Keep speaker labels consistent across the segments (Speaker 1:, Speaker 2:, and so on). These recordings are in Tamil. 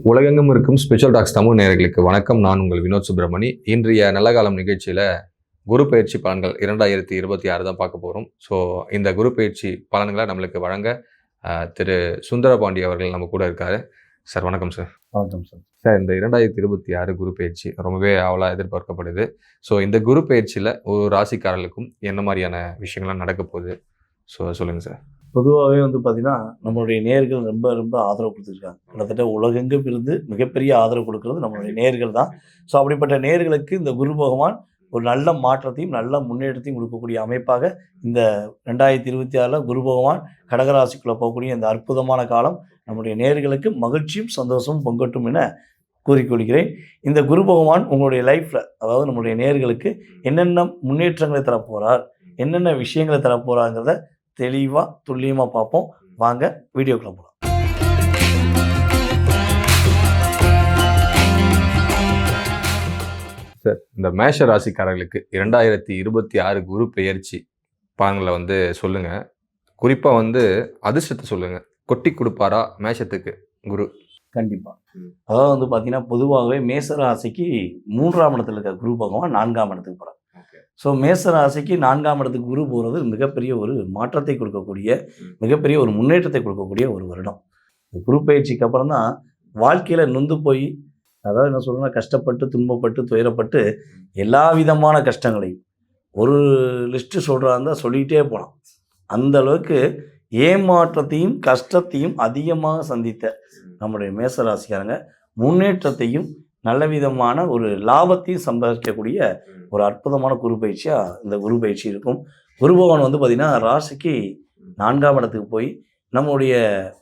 Speaker 1: உலகெங்கும் இருக்கும் ஸ்பெஷல் டாக்ஸ் தமிழ் நேயர்களுக்கு வணக்கம். நான் உங்கள் வினோத் சுப்பிரமணி. இன்றைய நல்ல காலம் நிகழ்ச்சியில் குரு பயிற்சி பலன்கள் 2026 தான் பார்க்க போகிறோம். ஸோ இந்த குரு பயிற்சி பலன்களை நம்மளுக்கு வழங்க திரு சுந்தரபாண்டி அவர்கள் நம்ம கூட இருக்காரு. சார் வணக்கம் சார்.
Speaker 2: வணக்கம் சார்.
Speaker 1: சார், இந்த 2026 குரு பயிற்சி ரொம்பவே அவளாக எதிர்பார்க்கப்படுது. ஸோ இந்த குரு பயிற்சியில் ஒரு ராசிக்காரர்களுக்கும் என்ன மாதிரியான விஷயங்கள்லாம் நடக்க போகுது? ஸோ சொல்லுங்கள் சார்.
Speaker 2: பொதுவாகவே பார்த்தீங்கன்னா நம்மளுடைய நேயர்கள் ரொம்ப ரொம்ப ஆதரவு கொடுத்துருக்காங்க. கிட்டத்தட்ட உலகெங்கும் இருந்து மிகப்பெரிய ஆதரவு கொடுக்கறது நம்மளுடைய நேயர்கள் தான். ஸோ அப்படிப்பட்ட நேயர்களுக்கு இந்த குரு பகவான் ஒரு நல்ல மாற்றத்தையும் நல்ல முன்னேற்றத்தையும் கொடுக்கக்கூடிய அமைப்பாக இந்த 2026 குரு பகவான் கடகராசிக்குள்ளே போகக்கூடிய இந்த அற்புதமான காலம் நம்முடைய நேயர்களுக்கு மகிழ்ச்சியும் சந்தோஷமும் பொங்கட்டும் என கூறிக்கொள்கிறேன். இந்த குரு பகவான் உங்களுடைய லைஃப்பில், அதாவது நம்முடைய நேயர்களுக்கு என்னென்ன முன்னேற்றங்களை தரப்போகிறார், என்னென்ன விஷயங்களை தரப்போகிறாங்கிறத தெளிவாக துல்லியமாக பார்ப்போம். வாங்க வீடியோக்குள்ள போகலாம்.
Speaker 1: சார், இந்த மேஷ ராசிக்காரர்களுக்கு 2026 குரு பெயர்ச்சி பலன்களை சொல்லுங்க. குறிப்பாக அதிர்ஷ்டத்தை சொல்லுங்க. கொட்டி கொடுப்பாரா மேஷத்துக்கு குரு?
Speaker 2: கண்டிப்பாக. அதாவது பார்த்தீங்கன்னா பொதுவாகவே மேச ராசிக்கு 3ஆம் இடத்துல இருக்க குரு பகவான் 4ஆம் இடத்துக்கு போகிறார். ஸோ மேச ராசிக்கு 4ஆம் இடத்துக்கு குரு போகிறது மிகப்பெரிய ஒரு மாற்றத்தை கொடுக்கக்கூடிய, மிகப்பெரிய ஒரு முன்னேற்றத்தை கொடுக்கக்கூடிய ஒரு வருடம். குரு பயிற்சிக்கு அப்புறம் தான் வாழ்க்கையில் நொந்து போய், அதாவது என்ன சொல்கிறேன்னா, கஷ்டப்பட்டு துன்பப்பட்டு துயரப்பட்டு எல்லா விதமான கஷ்டங்களையும் ஒரு லிஸ்ட்டு சொல்கிறா இருந்தால் சொல்லிகிட்டே போகலாம். அந்த அளவுக்கு ஏமாற்றத்தையும் கஷ்டத்தையும் அதிகமாக சந்தித்த நம்முடைய மேசராசிக்காரங்க முன்னேற்றத்தையும் நல்ல விதமான ஒரு லாபத்தையும் சம்பாதிக்கக்கூடிய ஒரு அற்புதமான குரு பயிற்சியாக இந்த குரு பயிற்சி இருக்கும். குரு பகவான் பார்த்திங்கன்னா ராசிக்கு 4ஆம் இடத்துக்கு போய் நம்முடைய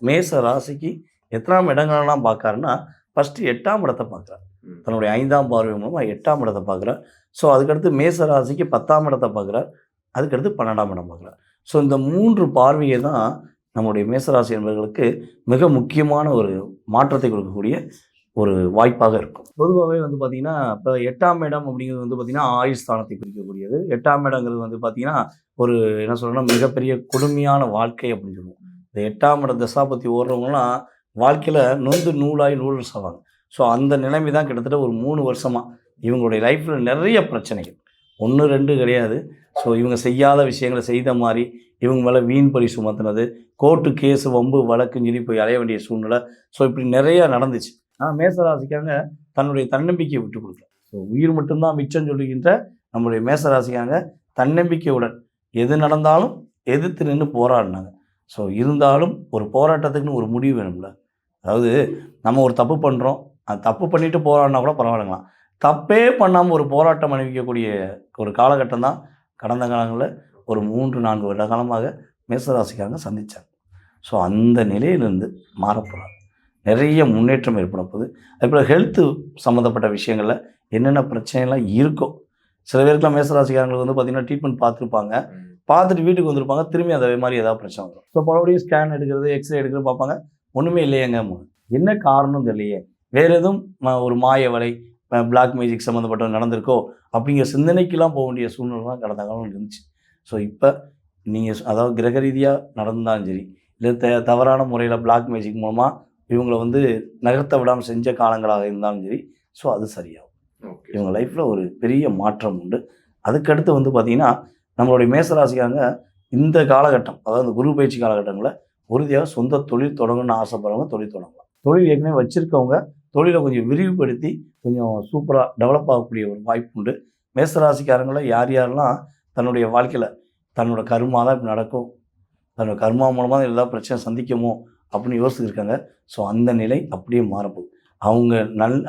Speaker 2: மேச ராசிக்கு எத்தனாம் இடங்களெல்லாம் பார்க்காருன்னா, ஃபஸ்ட்டு 8ஆம் இடத்தை பார்க்குறார். தன்னுடைய 5ஆம் பார்வை மூலமாக 8ஆம் இடத்தை பார்க்குறார். ஸோ அதுக்கடுத்து மேச ராசிக்கு 10ஆம் இடத்தை பார்க்குறார். அதுக்கடுத்து 12ஆம் இடம் பார்க்குறார். ஸோ இந்த 3 பார்வையை தான் நம்முடைய மேசராசி என்பவர்களுக்கு மிக முக்கியமான ஒரு மாற்றத்தை கொடுக்கக்கூடிய ஒரு வாய்ப்பாக இருக்கும். பொதுவாகவே பார்த்திங்கன்னா, இப்போ 8ஆம் இடம் அப்படிங்கிறது பார்த்திங்கன்னா ஆயுள் ஸ்தானத்தை குறிக்கக்கூடியது. 8ஆம் இடங்கிறது பார்த்திங்கன்னா ஒரு என்ன சொல்கிறோன்னா, மிகப்பெரிய கொடுமையான வாழ்க்கை அப்படின்னு சொல்லுவோம். இந்த 8ஆம் இடம் தசாபத்தி ஓடுறவங்களாம் வாழ்க்கையில் நொந்து நூல் சாவாங்க. ஸோ அந்த நிலைமை தான் கிட்டத்தட்ட ஒரு 3 வருஷமாக இவங்களுடைய லைஃப்பில் நிறைய பிரச்சனைகள், 1 2 கிடையாது. ஸோ இவங்க செய்யாத விஷயங்களை செய்த மாதிரி, இவங்க மேலே வீண் பழி சுமத்துனது, கோர்ட்டு கேஸு வம்பு வழக்குன்னு சொல்லி போய் அலைய வேண்டிய சூழ்நிலை. ஸோ இப்படி நிறையா நடந்துச்சு. ஆனால் மேசராசிக்காங்க தன்னுடைய தன்னம்பிக்கையை விட்டு கொடுக்கல. ஸோ உயிர் மட்டும்தான் மிச்சம் சொல்லுகின்ற நம்முடைய மேசராசிக்காங்க தன்னம்பிக்கையுடன் எது நடந்தாலும் எதிர்த்து நின்று போராடினாங்க. ஸோ இருந்தாலும் ஒரு போராட்டத்துக்குன்னு ஒரு முடிவு வேணும்ல. அதாவது நம்ம ஒரு தப்பு பண்ணுறோம், அது தப்பு பண்ணிவிட்டு போராடினா கூட பரவாயில்லைங்களாம். தப்பே பண்ணாமல் ஒரு போராட்டம் அணிவிக்கக்கூடிய ஒரு காலகட்டம் தான் கடந்த காலங்களில் ஒரு 3-4 வருட காலமாக மேசராசிக்காரங்க சந்தித்தாங்க. ஸோ அந்த நிலையிலிருந்து மாறப்போகிறாங்க. நிறைய முன்னேற்றம் ஏற்பட போகுது. அதுபோல் ஹெல்த்து சம்மந்தப்பட்ட விஷயங்களில் என்னென்ன பிரச்சனைலாம் இருக்கோ, சில பேருக்குலாம் மேசராசிக்காரங்களுக்கு பார்த்திங்கன்னா ட்ரீட்மெண்ட் பார்த்துருப்பாங்க, பார்த்துட்டு வீட்டுக்கு வந்திருப்பாங்க, திரும்பி அதே மாதிரி ஏதாவது பிரச்சனை வரும். ஸோ மறுபடியும் ஸ்கேன் எடுக்கிறது, எக்ஸ்ரே எடுக்கிறது பார்ப்பாங்க, ஒன்றுமே இல்லையேங்க. என்ன காரணம் தெரியலையே, வேறு எதுவும் ஒரு மாய வலை, பிளாக் மேஜிக் சம்மந்தப்பட்ட நடந்திருக்கோ அப்படிங்கிற சிந்தனைக்கெல்லாம் போக வேண்டிய சூழ்நிலைலாம் கடந்த காலம் இருந்துச்சு. ஸோ இப்போ நீங்கள் அதாவது கிரக ரீதியாக நடந்தாலும் சரி, இல்லை தவறான முறையில் பிளாக் மேஜிக் மூலமாக இவங்களை நகர்த்த விடாமல் செஞ்ச காலங்களாக இருந்தாலும் சரி, ஸோ அது சரியாகும். இவங்க லைஃப்பில் ஒரு பெரிய மாற்றம் உண்டு. அதுக்கடுத்து பார்த்திங்கன்னா, நம்மளுடைய மேசராசிக்காரங்க இந்த காலகட்டம், அதாவது குரு பயிற்சி காலகட்டங்களில் உறுதியாக சொந்த தொழில் தொடங்கணும்னு ஆசைப்படுறவங்க தொழில் தொடங்கலாம். தொழில் ஏற்கனவே வச்சுருக்கவங்க தொழிலை கொஞ்சம் விரிவுபடுத்தி கொஞ்சம் சூப்பராக டெவலப் ஆகக்கூடிய ஒரு வாய்ப்பு உண்டு. மேசராசிக்காரங்களை யாரெல்லாம் தன்னுடைய வாழ்க்கையில் தன்னோட கர்மா தான் இப்படி நடக்கும், தன்னோட கர்மா மூலமாக எல்லா பிரச்சனை சந்திக்குமோ அப்படின்னு யோசிச்சுருக்காங்க. ஸோ அந்த நிலை அப்படியே மாறப்போகுது. அவங்க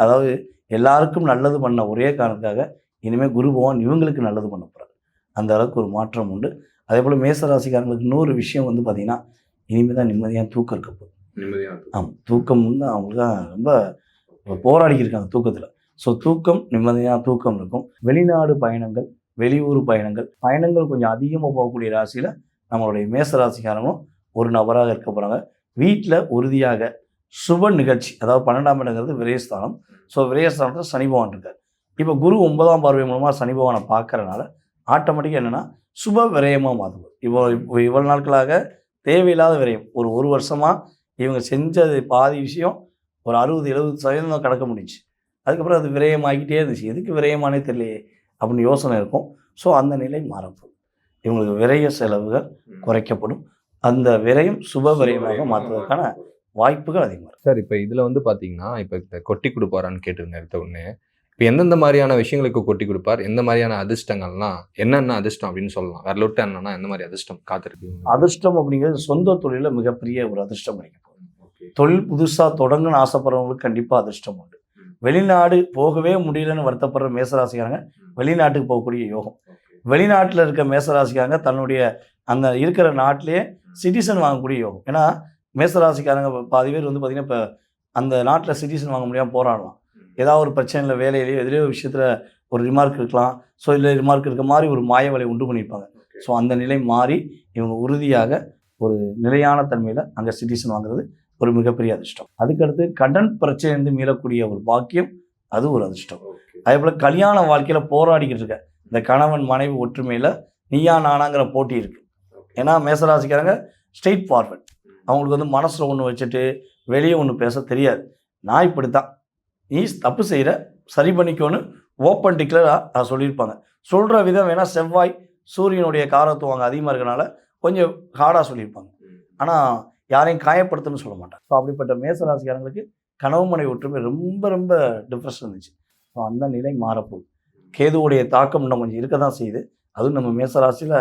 Speaker 2: அதாவது எல்லாருக்கும் நல்லது பண்ண ஒரே காரணத்துக்காக இனிமேல் குரு பகவான் இவங்களுக்கு நல்லது பண்ண போகிறார். அந்த அளவுக்கு ஒரு மாற்றம் உண்டு. அதே போல் மேசராசிக்காரங்களுக்கு இன்னொரு விஷயம் பார்த்திங்கன்னா, இனிமேல் தான் நிம்மதியாக தூக்கம் இருக்க போகுது. ஆமாம், தூக்கம் அவங்களுக்கு தான் ரொம்ப போராடிக்கிருக்காங்க தூக்கத்தில். ஸோ தூக்கம், நிம்மதியாக தூக்கம் இருக்கும். வெளிநாடு பயணங்கள், வெளியூர் பயணங்கள் கொஞ்சம் அதிகமாக போகக்கூடிய ராசியில் நம்மளுடைய மேசராசிக்காரங்களும் ஒரு நபராக இருக்க போகிறாங்க. வீட்டில் உறுதியாக சுப நிகழ்ச்சி, அதாவது 12ஆம் இடங்கிறது விரயஸ்தானம். ஸோ விரயஸ்தானத்தில் சனி பகவான் இருக்கார். இப்போ குரு 9ஆம் பார்வை மூலமாக சனி பகவானை பார்க்கறனால ஆட்டோமேட்டிக்காக என்னென்னா சுப விரயமாக மாறுது. இவ்வளவு நாட்களாக தேவையில்லாத விரயம், ஒரு வருஷமாக இவங்க செஞ்சது பாதி விஷயம் ஒரு 60-70% தான் கடக்க முடிஞ்சுச்சு. அதுக்கப்புறம் அது விரயமாகிட்டே இருந்துச்சு. எதுக்கு விரயமானே தெரியலையே அப்படின்னு யோசனை இருக்கும். ஸோ அந்த நிலை மாறப்போகுது. இவங்களுக்கு விரய செலவுகள் குறைக்கப்படும். அந்த விரயம் சுப விரயமாக மாற்றுவதற்கான வாய்ப்புகள் அதிகமாக இருக்கும்.
Speaker 1: சார் இப்போ இதில் வந்து பார்த்தீங்கன்னா, இப்போ இந்த கொட்டி கொடுப்பாரான்னு கேட்டிருந்தேன் எடுத்த உடனே. இப்போ எந்தெந்த மாதிரியான விஷயங்களுக்கு கொட்டி கொடுப்பார்? எந்த மாதிரியான அதிர்ஷ்டங்கள்லாம் என்னென்ன அதிர்ஷ்டம் அப்படின்னு சொல்லலாம்? விரலுட்டு என்னன்னா எந்த மாதிரி அதிர்ஷ்டம் காத்திருக்கு?
Speaker 2: அதிர்ஷ்டம் அப்படிங்கிறது சொந்த தொழிலில் மிகப்பெரிய ஒரு அதிர்ஷ்டம் கிடைக்க போகுது. தொழில் புதுசாக தொடங்கணும்னு ஆசைப்படுறவங்களுக்கு கண்டிப்பாக அதிர்ஷ்டம் உண்டு. வெளிநாடு போகவே முடியலன்னு வருத்தப்படுற மேசராசிக்காரங்க வெளிநாட்டுக்கு போகக்கூடிய யோகம். வெளிநாட்டில் இருக்க மேசராசிக்காரங்க தன்னுடைய அங்கே இருக்கிற நாட்டிலேயே சிட்டிசன் வாங்கக்கூடிய யோகம். ஏன்னா மேசராசிக்காரங்க பாதி பேர் வந்து பார்த்திங்கன்னா இப்போ அந்த நாட்டில் சிட்டிசன் வாங்க முடியாமல் போராடலாம். ஏதாவது ஒரு பிரச்சனையில் வேலையிலேயோ எதிரோ விஷயத்தில் ஒரு ரிமார்க் இருக்கலாம். ஸோ இல்லை ரிமார்க் இருக்க மாதிரி ஒரு மாய வலை உண்டு பண்ணியிருப்பாங்க. ஸோ அந்த நிலை மாறி இவங்க உறுதியாக ஒரு நிலையான தன்மையில் அங்கே சிட்டிசன் வாங்குறது ஒரு மிகப்பெரிய அதிர்ஷ்டம். அதுக்கடுத்து கடன் பிரச்சனையிலிருந்து மீளக்கூடிய ஒரு பாக்கியம், அது ஒரு அதிர்ஷ்டம். அதே போல் கல்யாண வாழ்க்கையில் போராடிக்கிட்டு இருக்க இந்த கணவன் மனைவி ஒற்றுமையில் நீயா நானாங்கிற போட்டி இருக்குது. ஏன்னா மேசராசிக்காரங்க ஸ்ட்ரெயிட் ஃபார்வர்ட். அவங்களுக்கு வந்து மனசில் ஒன்று வச்சுட்டு வெளியே ஒன்று பேச தெரியாது. நான் இப்படித்தான், நீ தப்பு செய்கிற, சரி பண்ணிக்கோன்னு ஓப்பன் டிக்ளராக சொல்லியிருப்பாங்க. சொல்கிற விதம் வேணால் செவ்வாய் சூரியனுடைய காரத்துவம் அங்கே அதிகமாக இருக்கனால கொஞ்சம் ஹார்டாக சொல்லியிருப்பாங்க. ஆனால் யாரையும் காயப்படுத்துன்னு சொல்ல மாட்டாங்க. ஸோ அப்படிப்பட்ட மேசராசிக்காரங்களுக்கு கனவு மனைவி ஒற்றுமை ரொம்ப ரொம்ப டிஃப்ரென்ஸ் இருந்துச்சு. ஸோ அந்த நிலை மாறப்போகுது. கேதுவுடைய தாக்கம் இன்னும் கொஞ்சம் இருக்க தான் செய்யுது. அதுவும் நம்ம மேசராசியில்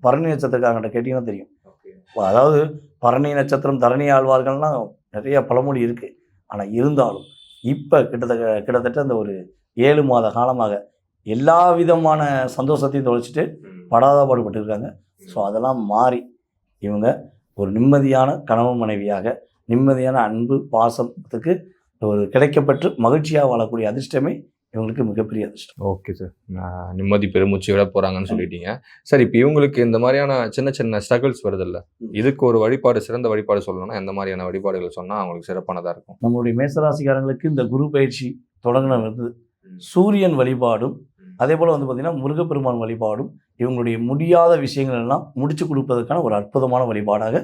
Speaker 2: பரணி நட்சத்திரக்காரங்கிட்ட கேட்டிங்கன்னா தெரியும். அதாவது பரணி நட்சத்திரம் தரணி ஆழ்வார்கள்லாம் நிறைய பழமொழி இருக்குது. ஆனால் இருந்தாலும் இப்போ கிட்டத்தட்ட அந்த ஒரு 7 மாத காலமாக எல்லா விதமான சந்தோஷத்தையும் தொலைச்சிட்டு படாத பாடுபட்டு இருக்காங்க. ஸோ அதெல்லாம் மாறி இவங்க ஒரு நிம்மதியான கணவன் மனைவியாக, நிம்மதியான அன்பு பாசத்துக்கு ஒரு கிடைக்கப்பட்டு மகிழ்ச்சியாக வாழக்கூடிய அதிர்ஷ்டமே இவங்களுக்கு மிகப்பெரிய அதிர்ஷ்டம்.
Speaker 1: Okay sir. நிம்மதி பெருமூச்சு விட போகிறாங்கன்னு சொல்லிட்டீங்க. சார் இப்போ இவங்களுக்கு இந்த மாதிரியான சின்ன சின்ன ஸ்ட்ரகிள்ஸ் வருதில்ல, இதுக்கு ஒரு வழிபாடு, சிறந்த வழிபாடு சொல்லணும்னா எந்த மாதிரியான வழிபாடுகள் சொன்னால் அவங்களுக்கு சிறப்பானதாக இருக்கும்?
Speaker 2: நம்மளுடைய மேசராசிக்காரங்களுக்கு இந்த குரு பயிற்சி தொடங்கினது சூரியன் வழிபாடும், அதே போல் வந்து பார்த்திங்கன்னா முருகப்பெருமான் வழிபாடும் இவங்களுடைய முடியாத விஷயங்கள் எல்லாம் முடிச்சு கொடுப்பதற்கான ஒரு அற்புதமான வழிபாடாக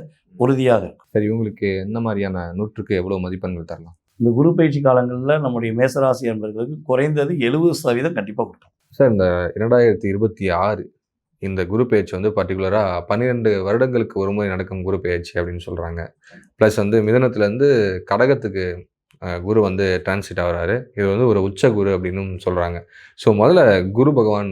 Speaker 2: உறுதியாக இருக்கும்.
Speaker 1: சரி, இவங்களுக்கு எந்த மாதிரியான 100க்கு எவ்வளோ மதிப்பெண்கள் தரலாம்?
Speaker 2: இந்த குரு பயிற்சி காலங்களில் நம்முடைய மேசராசி என்பவர்களுக்கு குறைந்தது 70% கண்டிப்பாக கொடுக்கும்.
Speaker 1: சார், இந்த 2026 இந்த குரு பயிற்சி வந்து பர்டிகுலராக 12 வருடங்களுக்கு ஒரு முறை நடக்கும் குரு பயிற்சி அப்படின்னு சொல்கிறாங்க. ப்ளஸ் வந்து மிதனத்துலேருந்து கடகத்துக்கு குரு வந்து டிரான்சிட் ஆகிறாரு. இது வந்து ஒரு உச்ச குரு அப்படின்னு சொல்கிறாங்க. ஸோ முதல்ல குரு பகவான்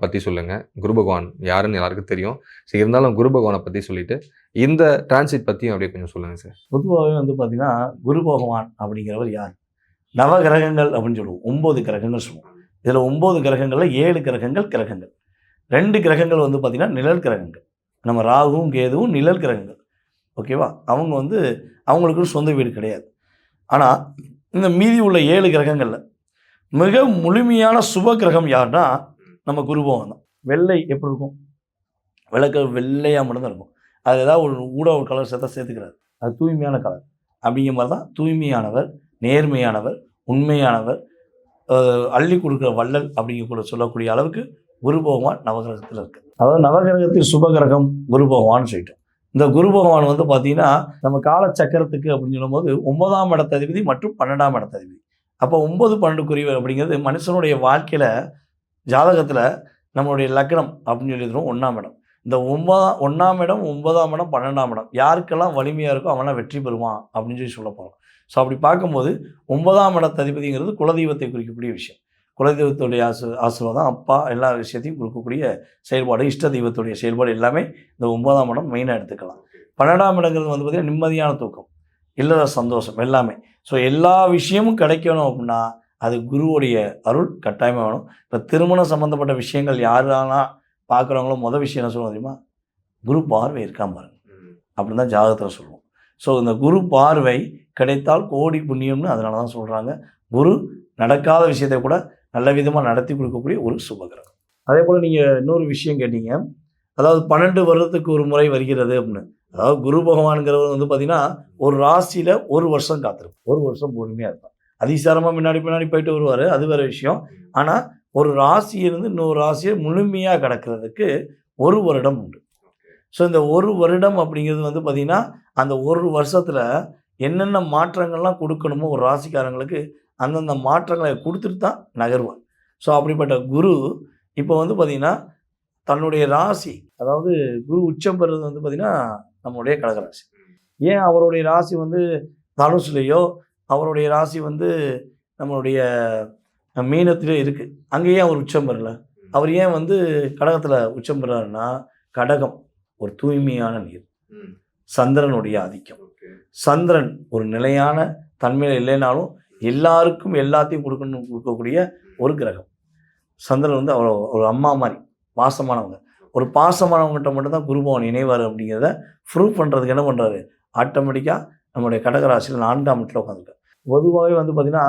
Speaker 1: பற்றி சொல்லுங்கள். குரு பகவான் யாருன்னு எல்லாருக்கும் தெரியும். ஸோ இருந்தாலும் குரு பகவானை பற்றி சொல்லிவிட்டு இந்த டிரான்சிட் பற்றியும் அப்படியே கொஞ்சம் சொல்லுங்கள் சார்.
Speaker 2: பொதுவாகவே வந்து பார்த்திங்கன்னா குரு பகவான் அப்படிங்கிறவர் யார்? நவகிரகங்கள் அப்படின்னு சொல்லுவோம். 9 கிரகங்கள் சொல்லுவோம். இதில் 9 கிரகங்களில் 7 கிரகங்கள் 2 கிரகங்கள் வந்து பார்த்திங்கன்னா நிழல் கிரகங்கள். நம்ம ராகுவும் கேதுவும் நிழல் கிரகங்கள். ஓகேவா? அவங்க வந்து அவங்களுக்கு சொந்த வீடு கிடையாது. ஆனால் இந்த மீதி உள்ள 7 கிரகங்களில் மிக முழுமையான சுப கிரகம் யாருன்னா நம்ம குரு பகவான் தான். வெள்ளை எப்படி இருக்கும்? வெள்ளையாக மட்டும்தான் இருக்கும். அது ஏதாவது ஒரு ஒரு கலர் சேர்த்துக்கிறாரு. அது தூய்மையான கலர். அப்படிங்கிற மாதிரி தான் தூய்மையானவர், நேர்மையானவர், உண்மையானவர், அள்ளி கொடுக்குற வள்ளல் அப்படிங்கக்கூட சொல்லக்கூடிய அளவுக்கு குரு பகவான் நவகிரகத்தில் இருக்குது. அதாவது நவகிரகத்தில் சுபகிரகம் குரு பகவான் சொல்லிட்டோம். இந்த குரு பகவான் வந்து பார்த்தீங்கன்னா நம்ம காலச்சக்கரத்துக்கு அப்படின்னு சொல்லும்போது 9ஆம் இடத்ததிபதி மற்றும் 12ஆம் இடத்ததிபதி. அப்போ 9, 12 குறிவு அப்படிங்கிறது மனுஷனுடைய வாழ்க்கையில் ஜாதகத்தில் நம்மளுடைய லக்னம் அப்படின்னு சொல்லிடுறோம் 1ஆம் இடம். இந்த 1ஆம் இடம், 9ஆம் இடம், 12ஆம் இடம் யாருக்கெல்லாம் வலிமையாக இருக்கோ அவெல்லாம் வெற்றி பெறுவான் அப்படின்னு சொல்ல போகிறோம். ஸோ அப்படி பார்க்கும்போது 9ஆம் இடத்ததிபதிங்கிறது குலதெய்வத்தை குறிக்கக்கூடிய விஷயம். குலதெய்வத்துடைய ஆசீர்வாதம், அப்பா எல்லா விஷயத்தையும் கொடுக்கக்கூடிய செயல்பாடு, இஷ்ட தெய்வத்துடைய செயல்பாடு எல்லாமே இந்த 9ஆம் இடம் மெயினாக எடுத்துக்கலாம். 12ஆம் இடங்கிறது வந்து பார்த்திங்கன்னா நிம்மதியான தூக்கம், இல்லற சந்தோஷம் எல்லாமே. ஸோ எல்லா விஷயமும் கிடைக்கணும் அப்படின்னா அது குருவுடைய அருள் கட்டாயமாக வேணும். இப்போ திருமணம் சம்மந்தப்பட்ட விஷயங்கள் யாரெல்லாம் பார்க்குறவங்களோ மொதல் விஷயம் என்ன சொல்லுவோம் தெரியுமா? குரு பார்வை இருக்காம பாருங்க அப்படின்னு தான் ஜாதகத்தில் சொல்லுவோம். ஸோ இந்த குரு பார்வை கிடைத்தால் கோடி புண்ணியம்னு அதனால தான் சொல்கிறாங்க. குரு நடக்காத விஷயத்தை கூட நல்ல விதமாக நடத்தி கொடுக்கக்கூடிய ஒரு சுபகிரகம். அதே போல் நீங்கள் இன்னொரு விஷயம் கேட்டீங்க, அதாவது 12 வருடத்துக்கு ஒரு முறை வருகிறது அப்படின்னு. அதாவது குரு பகவான்கிறவர் வந்து பார்த்திங்கன்னா ஒரு ராசியில் 1 வருஷம் காத்திருக்கும். 1 வருஷம் பொறுமையாக இருப்பார். அதிசாரமாக பின்னாடி போயிட்டு வருவார், அது வேறு விஷயம். ஆனால் ஒரு ராசியிலிருந்து இன்னொரு ராசியை முழுமையாக கடக்கிறதுக்கு 1 வருடம் உண்டு. ஸோ இந்த 1 வருடம் அப்படிங்கிறது வந்து பார்த்திங்கன்னா அந்த 1 வருஷத்தில் என்னென்ன மாற்றங்கள்லாம் கொடுக்கணுமோ ஒரு ராசிக்காரங்களுக்கு அந்தந்த மாற்றங்களை கொடுத்துட்டு தான் நகருவார். ஸோ அப்படிப்பட்ட குரு இப்போ வந்து பார்த்தீங்கன்னா, தன்னுடைய ராசி அதாவது குரு உச்சம் பெறுறது வந்து பார்த்தீங்கன்னா, நம்மளுடைய கடகராசி. ஏன் அவருடைய ராசி வந்து தனுசுலயோ, அவருடைய ராசி வந்து நம்மளுடைய மீனத்திலே இருக்கு. அங்க ஏன் அவர் உச்சம் பெறல? அவர் ஏன் வந்து கடகத்துல உச்சம் பெறாருன்னா, கடகம் ஒரு தூய்மையான நீர். சந்திரனுடைய ஆதிக்கம். சந்திரன் ஒரு நிலையான தன்மையில இல்லைனாலும் எல்லாருக்கும் எல்லாத்தையும் கொடுக்கக்கூடிய ஒரு கிரகம். சந்திரன் வந்து அவ்வளோ ஒரு அம்மா மாரி பாசமானவங்க. ஒரு பாசமானவங்ககிட்ட மட்டும் தான் குரு பகவான் இணைவார் அப்படிங்கிறத ப்ரூவ் பண்ணுறதுக்கு என்ன பண்ணுறாரு, ஆட்டோமேட்டிக்காக நம்முடைய கடகராசியில் 4ஆம் இடத்துல உட்காந்துருக்கார். பொதுவாகவே வந்து பார்த்திங்கன்னா,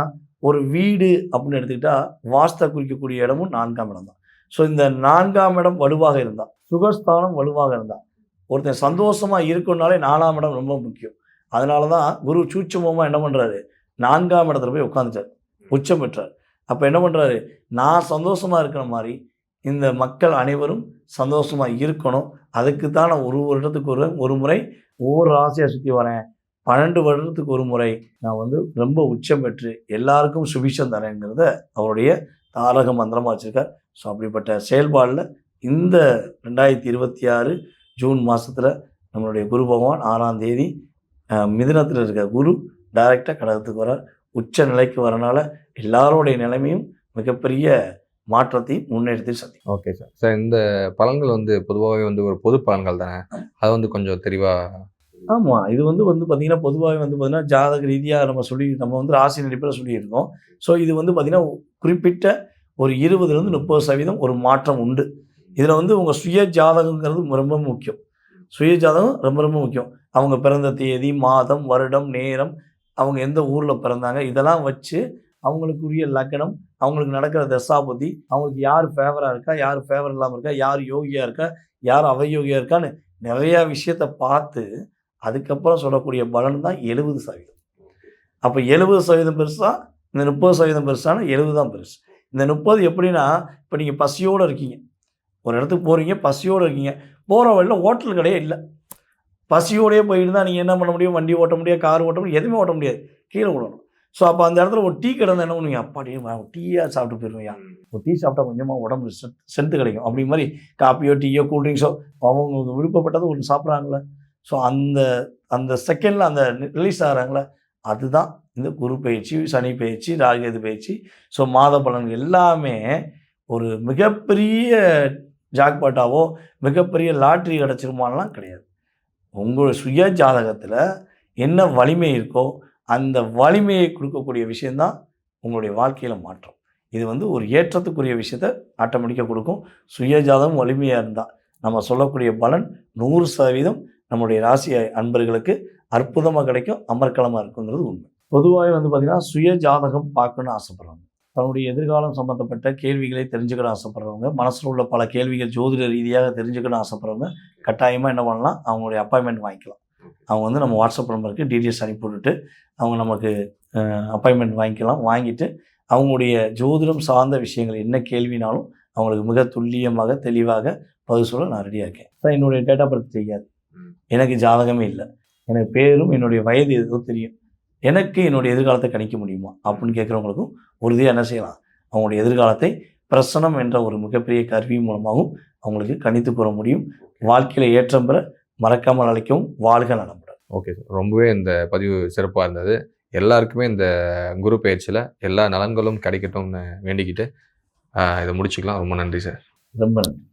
Speaker 2: ஒரு வீடு அப்படின்னு எடுத்துக்கிட்டால் வாஸ்தை குறிக்கக்கூடிய இடமும் 4ஆம் இடம் தான். ஸோ இந்த 4ஆம் இடம் வலுவாக இருந்தால், சுகஸ்தானம் வலுவாக இருந்தால், ஒருத்தன் சந்தோஷமாக இருக்கணும்னாலே 4ஆம் இடம் ரொம்ப முக்கியம். அதனால தான் குரு சூட்சுமமாக என்ன பண்ணுறாரு, 4ஆம் இடத்துல போய் உட்காந்துட்டார், உச்சம் பெற்றார். அப்போ என்ன பண்ணுறாரு, நான் சந்தோஷமாக இருக்கிற மாதிரி இந்த மக்கள் அனைவரும் சந்தோஷமாக இருக்கணும். அதுக்கு தான் நான் ஒரு வருடத்துக்கு ஒரு முறை ஒவ்வொரு ராசியாக சுற்றி வரேன். 12 வருடத்துக்கு ஒரு முறை நான் வந்து ரொம்ப உச்சம் பெற்று எல்லாருக்கும் சுபிஷம் தரேங்கிறத அவருடைய தாரக மந்திரமாக வச்சுருக்கார். ஸோ அப்படிப்பட்ட செயல்பாடில் இந்த 2026 ஜூன் மாதத்தில் நம்மளுடைய குரு பகவான் 6ஆம் தேதி மிதுனத்தில் இருக்க குரு டைரெக்டாக கடகத்துக்கு வரார். உச்ச நிலைக்கு வரனால எல்லாருடைய நிலைமையும் மிகப்பெரிய மாற்றத்தை முன்னெடுத்து சந்திக்கும்.
Speaker 1: Okay sir. சார் இந்த பலன்கள் வந்து பொதுவாகவே வந்து ஒரு பொது பலன்கள் தானே, அதை வந்து கொஞ்சம் தெளிவாக.
Speaker 2: ஆமாம், இது வந்து பார்த்தீங்கன்னா பொதுவாகவே வந்து பார்த்தீங்கன்னா ஜாதக ரீதியாக நம்ம வந்து ராசி அடிப்படையில் சொல்லியிருக்கோம். ஸோ இது வந்து பார்த்தீங்கன்னா குறிப்பிட்ட ஒரு 20% 30% ஒரு மாற்றம் உண்டு. இதில் வந்து உங்கள் சுய ஜாதகங்கிறது ரொம்ப முக்கியம். சுய ஜாதகம் ரொம்ப ரொம்ப முக்கியம். அவங்க பிறந்த தேதி, மாதம், வருடம், நேரம், அவங்க எந்த ஊரில் பிறந்தாங்க, இதெல்லாம் வச்சு அவங்களுக்குரிய லக்னம், அவங்களுக்கு நடக்கிற தசாபுத்தி, அவங்களுக்கு யார் ஃபேவராக இருக்கா, யார் ஃபேவர் இல்லாமல் இருக்கா, யார் யோகியாக இருக்கா, யார் அவயோகியாக இருக்கான்னு நிறையா விஷயத்தை பார்த்து அதுக்கப்புறம் சொல்லக்கூடிய பலன் தான் 70%. அப்போ 70% பெருசா, இந்த 30% பெருசானா 70 தான் பெருசு. இந்த 30 எப்படின்னா, இப்போ நீங்கள் பசியோடு இருக்கீங்க, ஒரு இடத்துக்கு போகிறீங்க, பசியோடு இருக்கீங்க, போகிற வழியில் ஹோட்டல் கடையே இல்லை, பசியோடையே போயிட்டு தான் நீங்கள் என்ன பண்ண முடியும், வண்டி ஓட்ட முடியாது, கார் ஓட்ட முடியாது, எதுவுமே ஓட்ட முடியாது, கீழே விடணும். ஸோ அப்போ அந்த இடத்துல ஒரு டீ கடை என்ன பண்ணுவீங்க, அப்பாடியே டீயாக சாப்பிட்டு போயிடுவீங்க, ஒரு டீ சாப்பிட்டா கொஞ்சமாக உடம்பு ஸ்ட்ரென்த்து கிடைக்கும். அப்படி மாதிரி காப்பியோ டீயோ கூல்ட்ரிங்க்ஸோ அவங்க விருப்பப்பட்டது ஒன்று சாப்பிட்றாங்களே, ஸோ அந்த செகண்டில் அந்த ரிலீஸ் ஆகிறாங்களே, அதுதான் இந்த குரு பயிற்சி, சனி பயிற்சி, ராகுகேது பயிற்சி. ஸோ மாத பலன்கள் எல்லாமே ஒரு மிகப்பெரிய ஜாக்பாட்டாவோ மிகப்பெரிய லாட்ரி கிடச்சிருமானலாம் கிடையாது. உங்கள் சுய ஜாதகத்தில் என்ன வலிமை இருக்கோ அந்த வலிமையை கொடுக்கக்கூடிய விஷயந்தான் உங்களுடைய வாழ்க்கையில் மாற்றம். இது வந்து ஒரு ஏற்றத்துக்குரிய விஷயத்த ஆட்டோமேட்டிக்காக கொடுக்கும். சுய ஜாதகம் வலிமையாக இருந்தால் நம்ம சொல்லக்கூடிய பலன் 100% நம்முடைய ராசி அன்பர்களுக்கு அற்புதமாக கிடைக்கும், அமர்க்கலமாக இருக்குங்கிறது உண்மை. பொதுவாகவே வந்து பார்த்திங்கன்னா சுய ஜாதகம் பார்க்கணுன்னு ஆசைப்படுறவங்க, தன்னுடைய எதிர்காலம் சம்மந்தப்பட்ட கேள்விகளை தெரிஞ்சுக்கணும் ஆசைப்படுறவங்க, மனசில் உள்ள பல கேள்விகள் ஜோதிட ரீதியாக தெரிஞ்சுக்கணும் ஆசைப்படுறவங்க கட்டாயமாக என்ன பண்ணலாம், அவங்களுடைய அப்பாயின்மெண்ட் வாங்கிக்கலாம். அவங்க வந்து நம்ம வாட்ஸ்அப் நம்பருக்கு டீட்டெயில்ஸ் அனுப்பி விட்டுட்டு அவங்க நமக்கு அப்பாயின்மெண்ட் வாங்கிக்கலாம். வாங்கிட்டு அவங்களுடைய ஜோதிடம் சார்ந்த விஷயங்கள் என்ன கேள்வினாலும் அவங்களுக்கு மிக துல்லியமாக தெளிவாக பதில் சொல்ல நான் ரெடியாக இருக்கேன். சார் என்னுடைய டேட் ஆஃப் பர்த் தெரியாது, எனக்கு ஜாதகமே இல்லை, எனக்கு பேரும் என்னுடைய வயது எதுவும் தெரியும், எனக்கு என்னுடைய எதிர்காலத்தை கணிக்க முடியுமா அப்படின்னு கேட்குறவங்களுக்கும் உறுதியாக என்ன செய்யலாம், அவங்களுடைய எதிர்காலத்தை பிரசனம் என்ற ஒரு மிகப்பெரிய கருவி மூலமாகவும் அவங்களுக்கு கணித்து கூற முடியும். வாழ்க்கையில் ஏற்றம் பெற மறக்காமல் அழைக்கவும். வாழ்க நலமுடன்.
Speaker 1: ஓகே சார், ரொம்பவே இந்த பதிவு சிறப்பாக இருந்தது. எல்லாருக்குமே இந்த குரு பயிற்சியில் எல்லா நலன்களும் கிடைக்கட்டும்னு வேண்டிக்கிட்டு இதை முடிச்சுக்கலாம். ரொம்ப நன்றி சார்.
Speaker 2: ரொம்ப நன்றி.